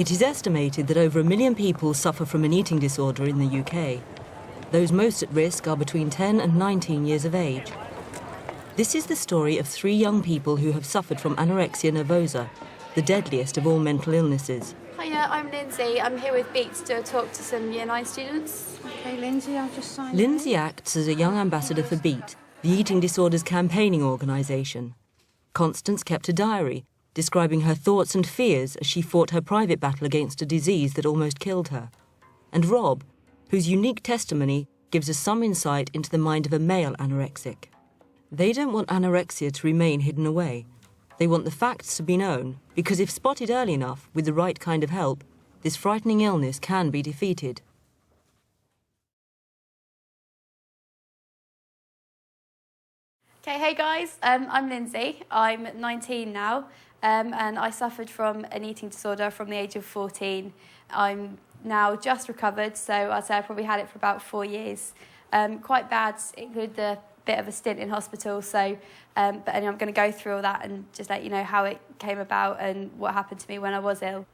It is estimated that over 1 million people suffer from an eating disorder in the UK. Those most at risk are between 10 and 19 years of age. This is the story of 3 young people who have suffered from anorexia nervosa, the deadliest of all mental illnesses. Hiya, I'm Lindsay. I'm here with Beat to do a talk to some Year 9 students. Okay, Lindsay, I'll just sign Lindsay acts as a young ambassador for Beat, the eating disorders campaigning organisation. Constance kept a diary, describing her thoughts and fears as she fought her private battle against a disease that almost killed her. And Rob, whose unique testimony gives us some insight into the mind of a male anorexic. They don't want anorexia to remain hidden away. They want the facts to be known, because if spotted early enough with the right kind of help, this frightening illness can be defeated. Okay, hey guys, I'm Lindsay. I'm 19 now, and I suffered from an eating disorder from the age of 14. I'm now just recovered, so I'd say I probably had it for about 4 years. Quite bad, it included a bit of a stint in hospital, so but anyway, I'm going to go through all that and just let you know how it came about and what happened to me when I was ill.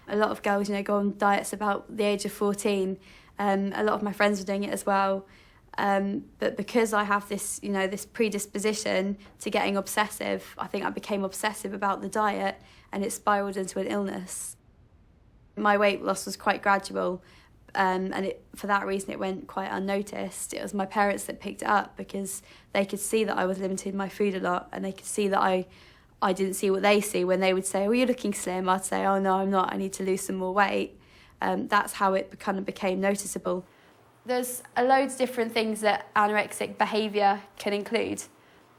A lot of girls, go on diets about the age of 14. A lot of my friends were doing it as well. But because I have this, this predisposition to getting obsessive, I think I became obsessive about the diet and it spiralled into an illness. My weight loss was quite gradual, and for that reason it went quite unnoticed. It was my parents that picked it up because they could see that I was limiting my food a lot, and they could see that I didn't see what they see when they would say, "Oh, you're looking slim." I'd say, "Oh, no, I'm not. I need to lose some more weight." That's how it kind of became noticeable. There's loads of different things that anorexic behaviour can include.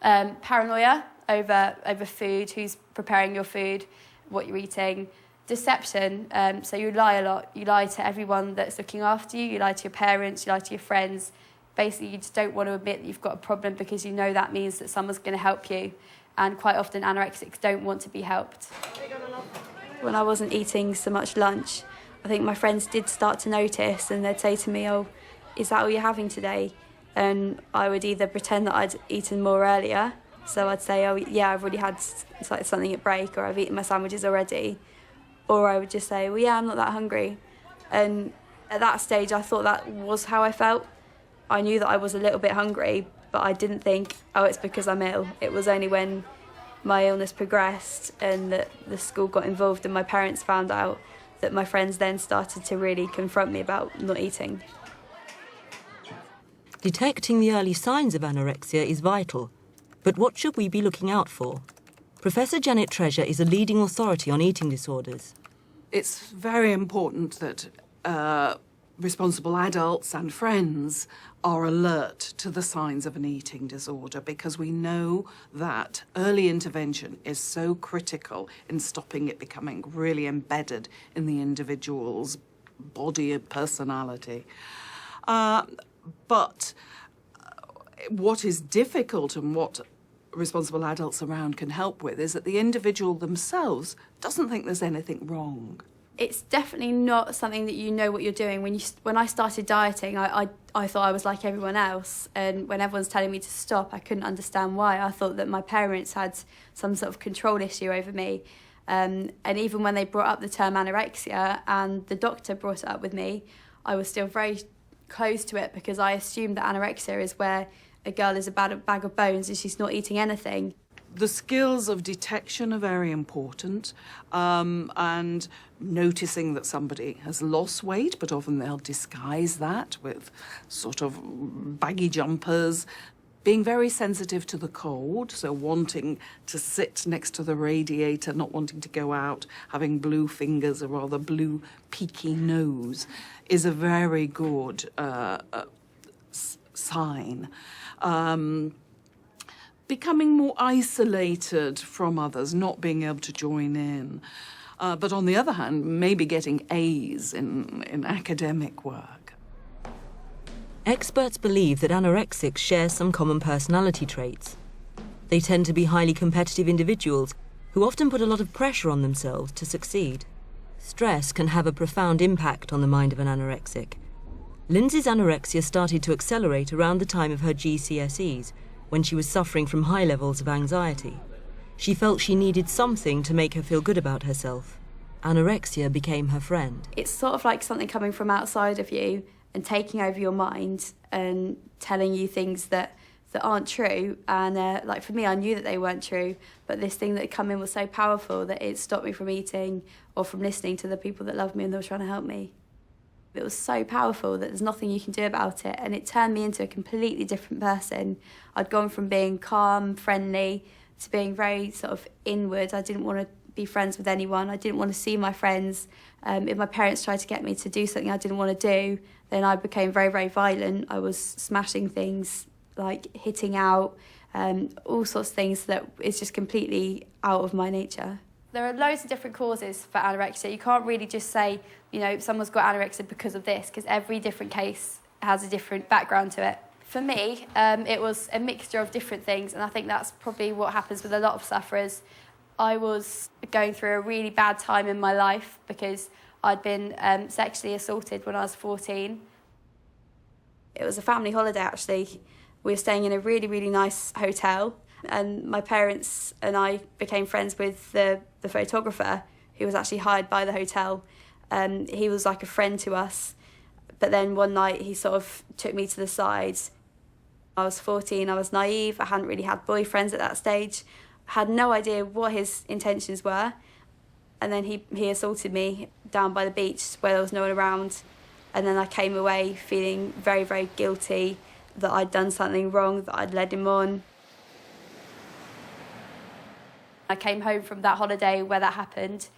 Paranoia over food, who's preparing your food, what you're eating. Deception, so you lie a lot. You lie to everyone that's looking after you. You lie to your parents, you lie to your friends. Basically, you just don't want to admit that you've got a problem because you know that means that someone's going to help you. And quite often anorexics don't want to be helped. When I wasn't eating so much lunch, I think my friends did start to notice, and they'd say to me, "Oh, is that all you're having today?" And I would either pretend that I'd eaten more earlier, so I'd say, "Oh yeah, I've already had something at break," or "I've eaten my sandwiches already," or I would just say, "Well yeah, I'm not that hungry." And at that stage I thought that was how I felt. I knew that I was a little bit hungry, but I didn't think, "Oh, it's because I'm ill." It was only when my illness progressed and that the school got involved and my parents found out that my friends then started to really confront me about not eating. Detecting the early signs of anorexia is vital, but what should we be looking out for? Professor Janet Treasure is a leading authority on eating disorders. It's very important that responsible adults and friends are alert to the signs of an eating disorder, because we know that early intervention is so critical in stopping it becoming really embedded in the individual's body and personality. But what is difficult and what responsible adults around can help with is that the individual themselves doesn't think there's anything wrong. It's definitely not something that you know what you're doing. When I started dieting, I thought I was like everyone else, and when everyone's telling me to stop, I couldn't understand why. I thought that my parents had some sort of control issue over me, and even when they brought up the term anorexia and the doctor brought it up with me, I was still very close to it because I assumed that anorexia is where a girl is a bag of bones and she's not eating anything. The skills of detection are very important, and noticing that somebody has lost weight, but often they'll disguise that with sort of baggy jumpers. Being very sensitive to the cold, so wanting to sit next to the radiator, not wanting to go out, having blue fingers, a rather blue peaky nose, is a very good sign. Becoming more isolated from others, not being able to join in. But on the other hand, maybe getting A's in academic work. Experts believe that anorexics share some common personality traits. They tend to be highly competitive individuals who often put a lot of pressure on themselves to succeed. Stress can have a profound impact on the mind of an anorexic. Lindsay's anorexia started to accelerate around the time of her GCSEs, when she was suffering from high levels of anxiety. She felt she needed something to make her feel good about herself. Anorexia became her friend. It's sort of like something coming from outside of you and taking over your mind and telling you things that aren't true. And like for me, I knew that they weren't true, but this thing that had come in was so powerful that it stopped me from eating or from listening to the people that loved me and that were trying to help me. It was so powerful that there's nothing you can do about it, and it turned me into a completely different person. I'd gone from being calm, friendly, to being very sort of inward. I didn't want to be friends with anyone. I didn't want to see my friends. If my parents tried to get me to do something I didn't want to do, then I became very, very violent. I was smashing things, like hitting out, all sorts of things that is just completely out of my nature. There are loads of different causes for anorexia. You can't really just say, you know, someone's got anorexia because of this, because every different case has a different background to it. For me, it was a mixture of different things, and I think that's probably what happens with a lot of sufferers. I was going through a really bad time in my life because I'd been sexually assaulted when I was 14. It was a family holiday, actually. We were staying in a really, really nice hotel, and my parents and I became friends with the photographer who was actually hired by the hotel. He was like a friend to us, but then one night he sort of took me to the side. I was 14, I was naive, I hadn't really had boyfriends at that stage, had no idea what his intentions were, and then he assaulted me down by the beach where there was no one around, and then I came away feeling very, very guilty that I'd done something wrong, that I'd led him on. I came home from that holiday where that happened,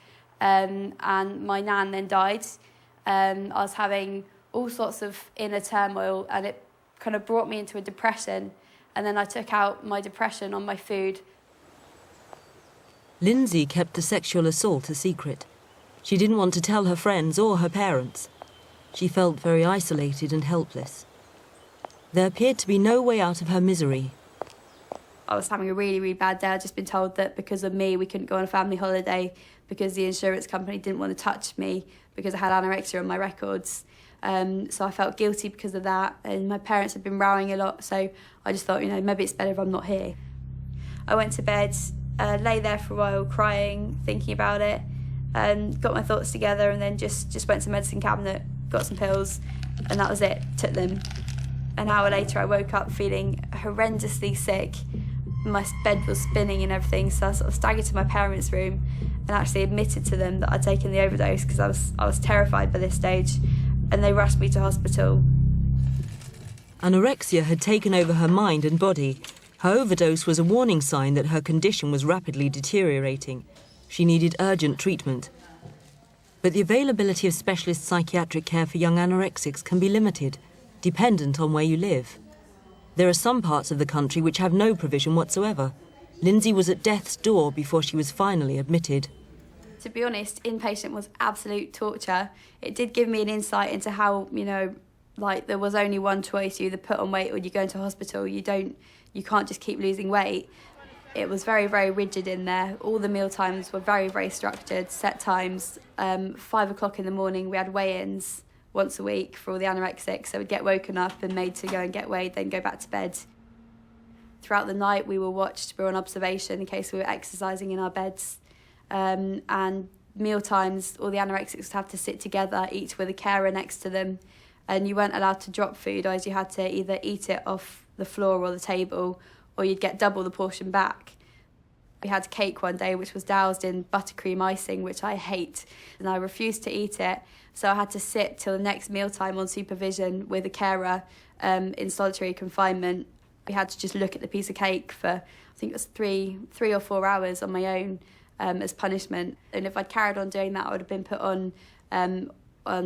and my nan then died. I was having all sorts of inner turmoil, and it kind of brought me into a depression, and then I took out my depression on my food. Lindsay kept the sexual assault a secret. She didn't want to tell her friends or her parents. She felt very isolated and helpless. There appeared to be no way out of her misery. I was having a really, really bad day. I'd just been told that because of me, we couldn't go on a family holiday because the insurance company didn't want to touch me because I had anorexia on my records. So I felt guilty because of that, and my parents had been rowing a lot, so I just thought, you know, maybe it's better if I'm not here. I went to bed, lay there for a while crying, thinking about it, and got my thoughts together, and then just went to the medicine cabinet, got some pills, and that was it, took them. An hour later I woke up feeling horrendously sick. My bed was spinning and everything, so I sort of staggered to my parents' room and actually admitted to them that I'd taken the overdose because I was terrified by this stage, and they rushed me to hospital. Anorexia had taken over her mind and body. Her overdose was a warning sign that her condition was rapidly deteriorating. She needed urgent treatment. But the availability of specialist psychiatric care for young anorexics can be limited, dependent on where you live. There are some parts of the country which have no provision whatsoever. Lindsay was at death's door before she was finally admitted. To be honest, inpatient was absolute torture. It did give me an insight into how, you know, like there was only one choice. You either put on weight or you go into hospital. You can't just keep losing weight. It was very, very rigid in there. All the meal times were very, very structured, set times. 5 o'clock in the morning, we had weigh-ins once a week for all the anorexics. So we'd get woken up and made to go and get weighed, then go back to bed. Throughout the night, we were watched, we were on observation in case we were exercising in our beds. And meal times, all the anorexics would have to sit together, each with a carer next to them, and you weren't allowed to drop food, or you had to either eat it off the floor or the table, or you'd get double the portion back. We had cake one day which was doused in buttercream icing, which I hate, and I refused to eat it, so I had to sit till the next mealtime on supervision with a carer in solitary confinement. We had to just look at the piece of cake for, I think it was three or 4 hours on my own, as punishment. And if I'd carried on doing that, I would have been put on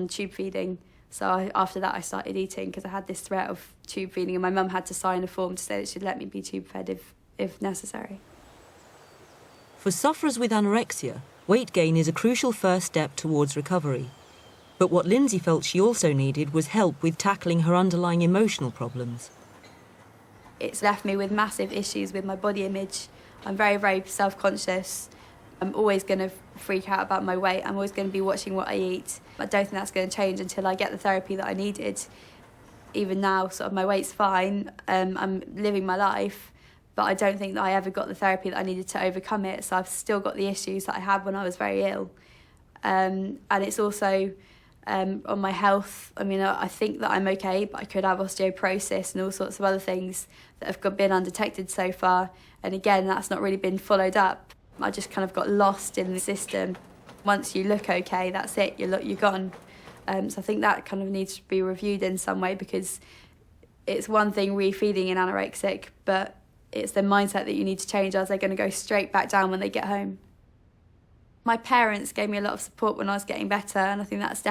tube feeding. So after that, I started eating because I had this threat of tube feeding, and my mum had to sign a form to say that she'd let me be tube fed if necessary. For sufferers with anorexia, weight gain is a crucial first step towards recovery. But what Lindsay felt she also needed was help with tackling her underlying emotional problems. It's left me with massive issues with my body image. I'm very, very self-conscious. I'm always going to freak out about my weight. I'm always going to be watching what I eat. I don't think that's going to change until I get the therapy that I needed. Even now, sort of my weight's fine. I'm living my life, but I don't think that I ever got the therapy that I needed to overcome it. So I've still got the issues that I had when I was very ill. And it's also on my health. I mean, I think that I'm okay, but I could have osteoporosis and all sorts of other things that have been undetected so far. And again, that's not really been followed up. I just kind of got lost in the system. Once you look okay, that's it, you're gone. So I think that kind of needs to be reviewed in some way, because it's one thing refeeding an anorexic, but it's the mindset that you need to change, as they're going to go straight back down when they get home. My parents gave me a lot of support when I was getting better, and I think it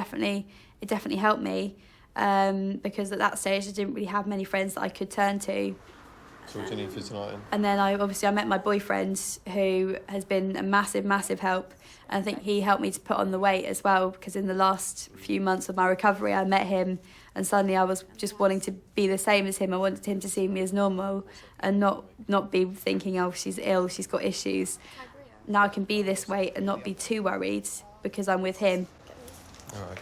definitely helped me, because at that stage I didn't really have many friends that I could turn to. So what do you need for tonight? And then I met my boyfriend, who has been a massive, massive help. And I think he helped me to put on the weight as well, because in the last few months of my recovery, I met him, and suddenly I was just wanting to be the same as him. I wanted him to see me as normal and not be thinking, oh, she's ill, she's got issues. Now I can be this weight and not be too worried because I'm with him. Oh, okay.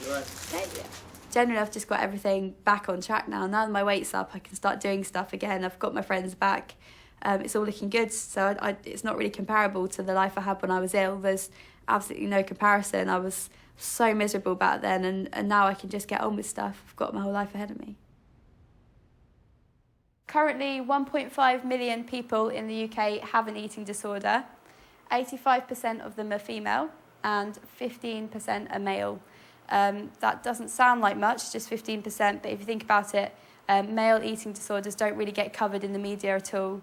You all right? Okay, yeah. Generally, I've just got everything back on track now. Now that my weight's up, I can start doing stuff again. I've got my friends back. It's all looking good. So it's not really comparable to the life I had when I was ill. There's absolutely no comparison. I was so miserable back then, and now I can just get on with stuff. I've got my whole life ahead of me. Currently, 1.5 million people in the UK have an eating disorder. 85% of them are female and 15% are male. That doesn't sound like much, just 15%, but if you think about it, male eating disorders don't really get covered in the media at all.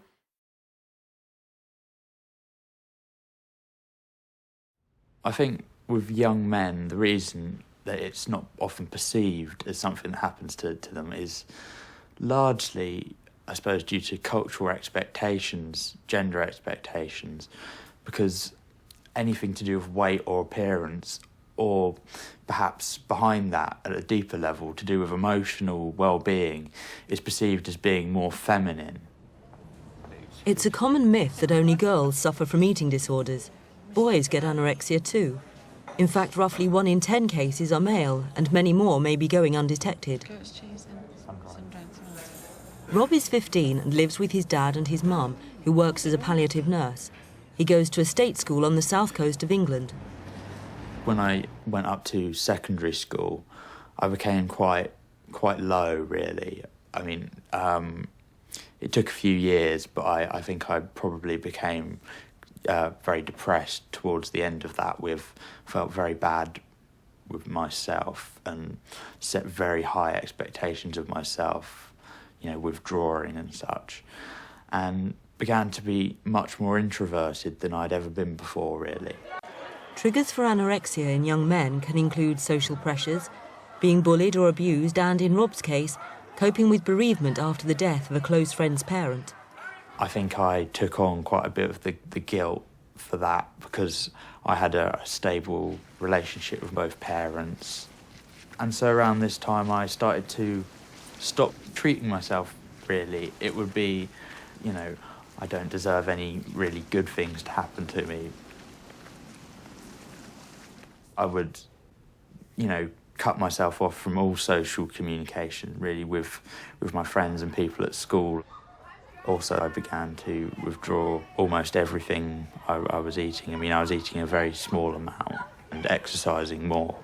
I think with young men, the reason that it's not often perceived as something that happens to them is largely, I suppose, due to cultural expectations, gender expectations, because anything to do with weight or appearance, or perhaps behind that at a deeper level to do with emotional well-being, is perceived as being more feminine. It's a common myth that only girls suffer from eating disorders. Boys get anorexia too. In fact, roughly 1 in 10 cases are male, and many more may be going undetected. Rob is 15 and lives with his dad and his mum, who works as a palliative nurse. He goes to a state school on the south coast of England. When I went up to secondary school, I became quite low, really. I mean, it took a few years, but I think I probably became very depressed towards the end of that. Felt very bad with myself and set very high expectations of myself, withdrawing and such, and began to be much more introverted than I'd ever been before, really. Triggers for anorexia in young men can include social pressures, being bullied or abused, and, in Rob's case, coping with bereavement after the death of a close friend's parent. I think I took on quite a bit of the guilt for that, because I had a stable relationship with both parents. And so around this time I started to stop treating myself, really. It would be, I don't deserve any really good things to happen to me. I would, cut myself off from all social communication, really, with my friends and people at school. Also, I began to withdraw almost everything I was eating. I mean, I was eating a very small amount and exercising more.